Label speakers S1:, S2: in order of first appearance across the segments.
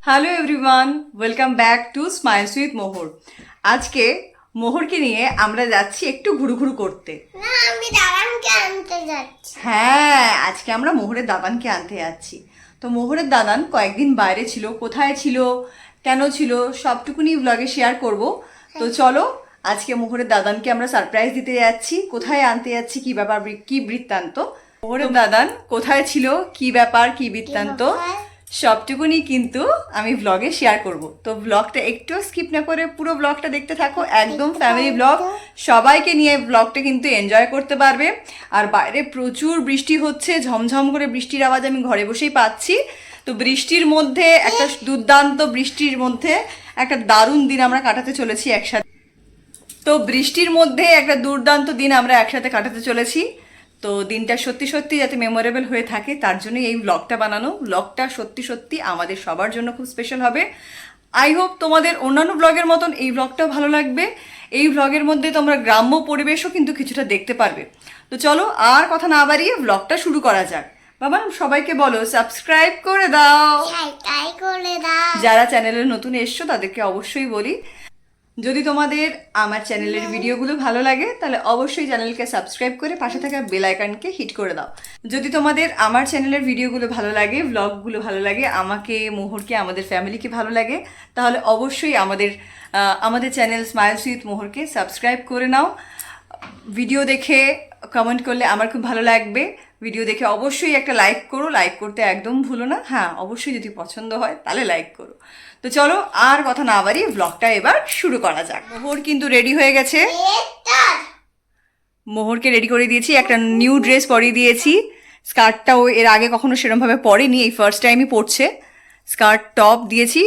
S1: Hello everyone, welcome back to Smiles with Mohor. আজকে মোহরকে নিয়ে আমরা যাচ্ছি একটু ঘুরু করতে।
S2: না, আমি দাদানকে আনতে যাচ্ছি।
S1: হ্যাঁ, আজকে আমরা মোহরের দাদানকে আনতে যাচ্ছি। তো মোহরের দাদান কয়েকদিন বাইরে ছিল, কোথায় ছিল, কেন ছিল, সবটুকুনি ব্লগে শেয়ার করব। তো চলো, আজকে মোহরের দাদানকে আমরা সারপ্রাইজ দিতে যাচ্ছি। কোথায় আনতে যাচ্ছি, কি ব্যাপার, কি বৃত্তান্ত, মোহরের দাদান কোথায় ছিল, কি ব্যাপার, কি বৃত্তান্ত, সবটুকুনি কিন্তু আমি ব্লগে শেয়ার করব। তো ব্লগটা একটু স্কিপ না করে পুরো ব্লগটা দেখতে থাকো, একদম ফ্যামিলি ব্লগ। সবাইকে নিয়ে ব্লগটা কিন্তু এনজয় করতে পারবে। আর বাইরে প্রচুর বৃষ্টি হচ্ছে, ঝমঝম করে বৃষ্টির আওয়াজ আমি ঘরে বসেই পাচ্ছি। তো বৃষ্টির মধ্যে একটা দুর্দান্ত, বৃষ্টির মধ্যে একটা দারুণ দিন আমরা কাটাতে চলেছি একসাথে। তো বৃষ্টির মধ্যে একটা দুর্দান্ত দিন আমরা একসাথে কাটাতে চলেছি। তো দিনটা সত্যি সত্যি যাতে মেমোরেবল হয়ে থাকে তার জন্য এই ব্লগটা বানানো। ব্লগটা সত্যি সত্যি আমাদের সবার জন্য খুব স্পেশাল হবে। আই হোপ তোমাদের অন্যান্য ব্লগের মতন এই ব্লগটাও ভালো লাগবে। এই ব্লগের মধ্যে তোমরা গ্রাম্য পরিবেশও কিন্তু কিছুটা দেখতে পারবে। তো চলো আর কথা না বাড়িয়ে ব্লগটা শুরু করা যাক। বাবা, সবাইকে বলো সাবস্ক্রাইব করে দাও।
S2: তাই করে দাও।
S1: যারা চ্যানেলে নতুন এসছো তাদেরকে অবশ্যই বলি, যদি তোমাদের আমার চ্যানেলের ভিডিওগুলো ভালো লাগে তাহলে অবশ্যই চ্যানেলকে সাবস্ক্রাইব করে পাশে থাকা বেল আইকনকে হিট করে দাও। যদি তোমাদের আমার চ্যানেলের ভিডিওগুলো ভালো লাগে, ব্লগগুলো ভালো লাগে, আমাকে, মোহরকে, আমাদের ফ্যামিলিকে ভালো লাগে, তাহলে অবশ্যই আমাদের চ্যানেল স্মাইলস উইথ মোহরকে সাবস্ক্রাইব করে নাও। ভিডিও দেখে কমেন্ট করলে আমার খুব ভালো লাগবে। ভিডিও দেখে অবশ্যই একটা লাইক করো, লাইক করতে একদম ভুলো না। হ্যাঁ, অবশ্যই যদি পছন্দ হয় তাহলে লাইক করো। তো চলো আর কথা না বাড়িয়ে ব্লগটা এবার শুরু করা যাক। মোহর কিন্তু রেডি হয়ে গেছে। মোহরকে রেডি করে দিয়েছি, একটা নিউ ড্রেস পরিয়ে দিয়েছি। স্কার্টটাও এর আগে কখনো সেরকমভাবে পরেনি, এই ফার্স্ট টাইমই পরছে। স্কার্ট টপ দিয়েছি,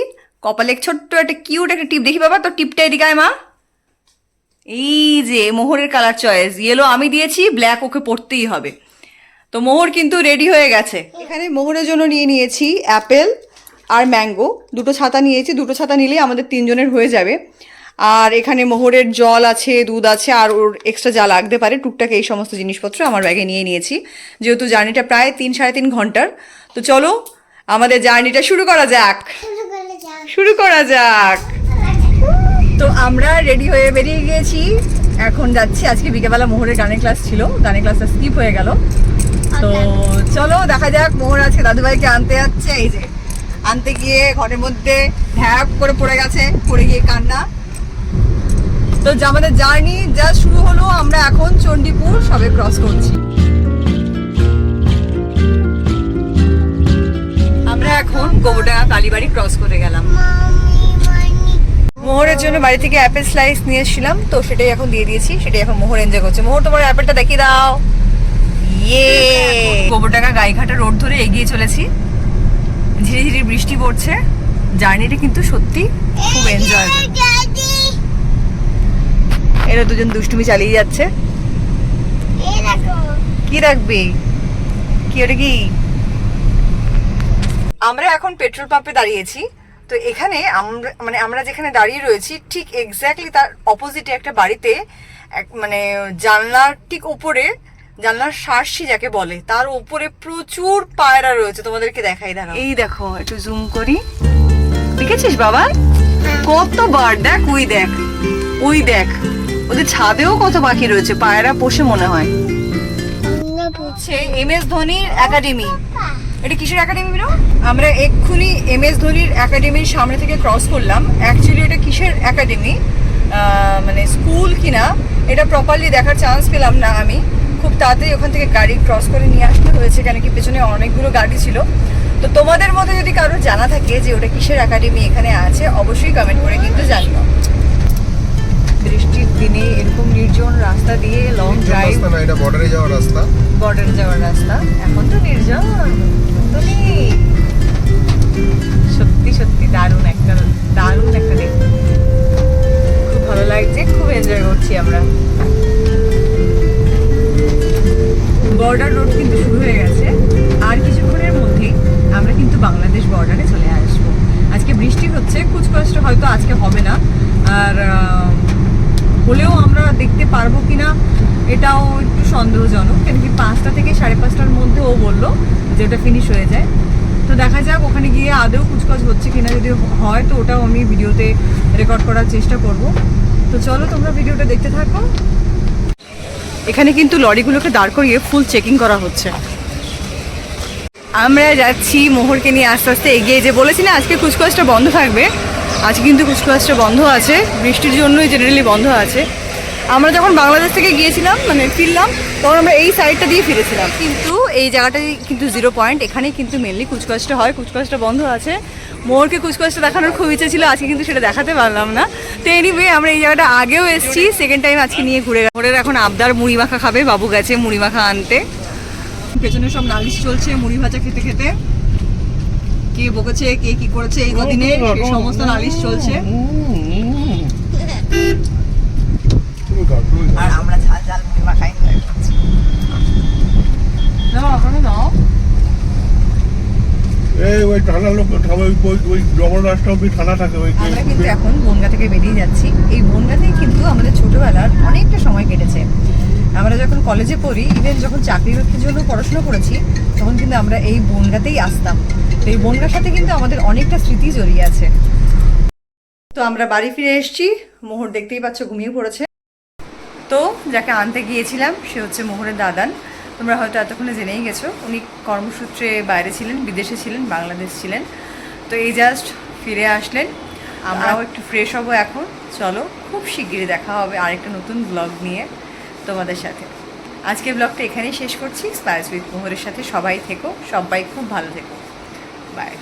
S1: কপালে ছোট্ট একটা কিউট একটা টিপ। দেখি বাবা, তোর টিপটা এদিকে আয় মা। এই যে মোহরের কালার চয়েস ইয়েলো আমি দিয়েছি, ব্ল্যাক ওকে পরতেই হবে। তো মোহর কিন্তু রেডি হয়ে গেছে। এখানে মোহরের জন্য নিয়েছি অ্যাপেল আর ম্যাঙ্গো, দুটো ছাতা নিয়েছি। দুটো ছাতা নিলেই আমাদের তিনজনের হয়ে যাবে। আর এখানে মোহরের জল আছে, দুধ আছে, আর ওর এক্সট্রা যা লাগতে পারে টুকটাক এই সমস্ত জিনিসপত্র আমার ব্যাগে নিয়েছি, যেহেতু জার্নিটা প্রায় 3-3.5 ঘন্টার। তো চলো আমাদের জার্নিটা শুরু করা যাক। তো আমরা রেডি হয়ে বেরিয়ে গিয়েছি, এখন যাচ্ছি। আজকে বিকেলবেলা মোহরের গানের ক্লাস ছিল, গানের ক্লাসটা স্কিপ হয়ে গেল। তো চলো দেখা যাক, মোহর আজকে দাদুভাইকে আনতে যাচ্ছে। এই যে আনতে গিয়ে ঘরের মধ্যে ঢ্যাপ করে পড়ে গেছে, পড়ে গিয়ে কান্না। তো আমাদের জার্নি যা শুরু হলো, আমরা এখন চণ্ডীপুর সবে ক্রস করছি। আমরা এখন গোবরডাঙ্গা কালীবাড়ি ক্রস করে গেলাম। মোহরের জন্য বাড়ি থেকে অ্যাপেল স্লাইস নিয়ে এসেছিলাম, তো সেটাই এখন দিয়ে দিয়েছি, সেটাই এখন মোহর এনজয় করছে। মোহর, তোমার অ্যাপেলটা দেখিয়ে দাও। ইয়ে, গোবরডাঙ্গা গাইঘাটা রোড ধরে এগিয়ে চলেছি। ধীরে ধীরে বৃষ্টি পড়ছে, জার্নিটা কিন্তু সত্যি খুব এনজয়। এরা দুজন দুষ্টুমি চালিয়ে যাচ্ছে। কি রাখবি, কি ওটা কি? আমরা এখন পেট্রোল পাম্পে দাঁড়িয়েছি। তো এখানে আমরা যেখানে দাঁড়িয়ে রয়েছি ঠিক এক্স্যাক্টলি তার অপোজিটে একটা বাড়িতে মানে জানলার ঠিক উপরে, জানলার শার্সি যাকে বলে, তার উপরে প্রচুর পায়রা রয়েছে। তোমাদেরকে দেখাই, দাঁড়াও, এই দেখো একটু জুম করি, দেখেছিস বাবা কত বার্ড? দেখ, ওই দেখ ওদের ছাদেও কত পাখি রয়েছে, পায়রা পোষে মনে হয়। MS ধোনির একাডেমি। এটা কিসের একাডেমি বেরো? আমরা এক্ষুনি MS ধোনির একাডেমির সামনে থেকে ক্রস করলাম। অ্যাকচুয়ালি এটা কিসের একাডেমি, মানে স্কুল কিনা এটা প্রপারলি দেখার চান্স পেলাম না আমি। খুব তাড়াতাড়ি ওখান থেকে গাড়ি ক্রস করে নিয়ে আসতে হয়েছে, কেন কি পেছনে অনেকগুলো গাড়ি ছিল। তো তোমাদের মধ্যে যদি কারো জানা থাকে যে ওটা কিসের একাডেমি এখানে আছে, অবশ্যই কমেন্ট করে কিন্তু জানিও। বৃষ্টির দিনে এরকম নির্জন রাস্তা দিয়ে লং ড্রাইভ,
S3: এটা বর্ডারে যাওয়ার রাস্তা,
S1: এখন তো নির্জন। সত্যি সত্যি দারুণ একটা দিন, খুব ভালো লাগছে, খুব এনজয় করছি আমরা। বর্ডার রোড কিন্তু শুরু হয়ে গেছে, আর কিছুক্ষণের মধ্যেই আমরা কিন্তু বাংলাদেশ বর্ডারে চলে আসবো। আজকে বৃষ্টি হচ্ছে, কুচকষ্ট হয়তো আজকে হবে না, আর হলেও আমরা দেখতে পারবো কিনা এটাও একটু সন্দেহজনক, কেন কি 5টা থেকে 5:30টার মধ্যে ও বললো যে ওটা ফিনিশ হয়ে যায়। তো দেখা যাক ওখানে গিয়ে আদৌ কুচকাচ হচ্ছে কিনা, যদি হয় তো ওটাও আমি ভিডিওতে রেকর্ড করার চেষ্টা করব। তো চলো তোমরা ভিডিওটা দেখতে থাকো। এখানে কিন্তু লরিগুলোকে দাঁড় করিয়ে ফুল চেকিং করা হচ্ছে। আমরা যাচ্ছি মোহরকে নিয়ে আস্তে আস্তে এগিয়ে, যে বলেছি না আজকে কুচকাচটা বন্ধ থাকবে, আজকে কিন্তু কুচকাচটা বন্ধ আছে, বৃষ্টির জন্যই জেনারেলি বন্ধ আছে। আমরা যখন বাংলাদেশ থেকে গিয়েছিলাম মানে ফিরলাম, তখন আমরা এই সাইডটা দিয়ে ফিরেছিলাম, কিন্তু এই জায়গাটাই কিন্তু 0 পয়েন্ট, এখানেই কিন্তু মেনলি কুচকাচটা হয়। কুচকাচটা বন্ধ আছে, মোহরকে কুচকাচটা দেখানোর খুব ইচ্ছে ছিল, আজকে কিন্তু সেটা দেখাতে পারলাম না। তো এনিওয়ে আমরা এই জায়গাটা আগেও এসেছি, সেকেন্ড টাইম আজকে নিয়ে ঘুরে মোহরের এখন আবদার মুড়ি মাখা খাবে, বাবু গেছে মুড়ি মাখা আনতে। পেছনে সব নালিশ চলছে মুড়ি ভাজা খেতে খেতে, কে বকেছে কে কি করেছে এই কদিনে সেই সমস্ত নালিশ চলছে। আর আমরা ঝাল ঝাল মুড়ি মাখাই নাও, আপনারা নাও।
S3: ওই ঠান্ডা লোক ওই জগন্নাথটা অব্দি ঠান্ডা থাকে।
S1: আমরা কিন্তু এখন বনগা থেকে বেরিয়ে যাচ্ছি। এই বনগাতেই কিন্তু আমাদের ছোটবেলার অনেকটা সময় কেটেছে। আমরা যখন কলেজে পড়ি, ইভেন যখন চাকরি বাকরির জন্য পড়াশোনা করেছি, তখন কিন্তু আমরা এই বনগাতেই আসতাম। তো এই বনগার সাথে কিন্তু আমাদের অনেকটা স্মৃতি জড়িয়ে আছে। তো আমরা বাড়ি ফিরে এসেছি, মোহর দেখতেই পাচ্ছ ঘুমিয়ে পড়েছে। তো যাকে আনতে গিয়েছিলাম সে হচ্ছে মোহরের দাদান। তোমরা হয়তো এতক্ষণে জেনেই গেছো, উনি কর্মসূত্রে বাইরে ছিলেন, বিদেশে ছিলেন, বাংলাদেশ ছিলেন। তো এই জাস্ট ফিরে আসলেন, আমরাও একটু ফ্রেশ হব এখন। চলো খুব শিগগিরই দেখা হবে আরেকটা নতুন ব্লগ নিয়ে তোমাদের সাথে। আজকের ব্লগটা এখানেই শেষ করছি। স্পাইস উইথ মোহরের সাথে সবাই থেকো, সবাই খুব ভালো থেকো, বাই।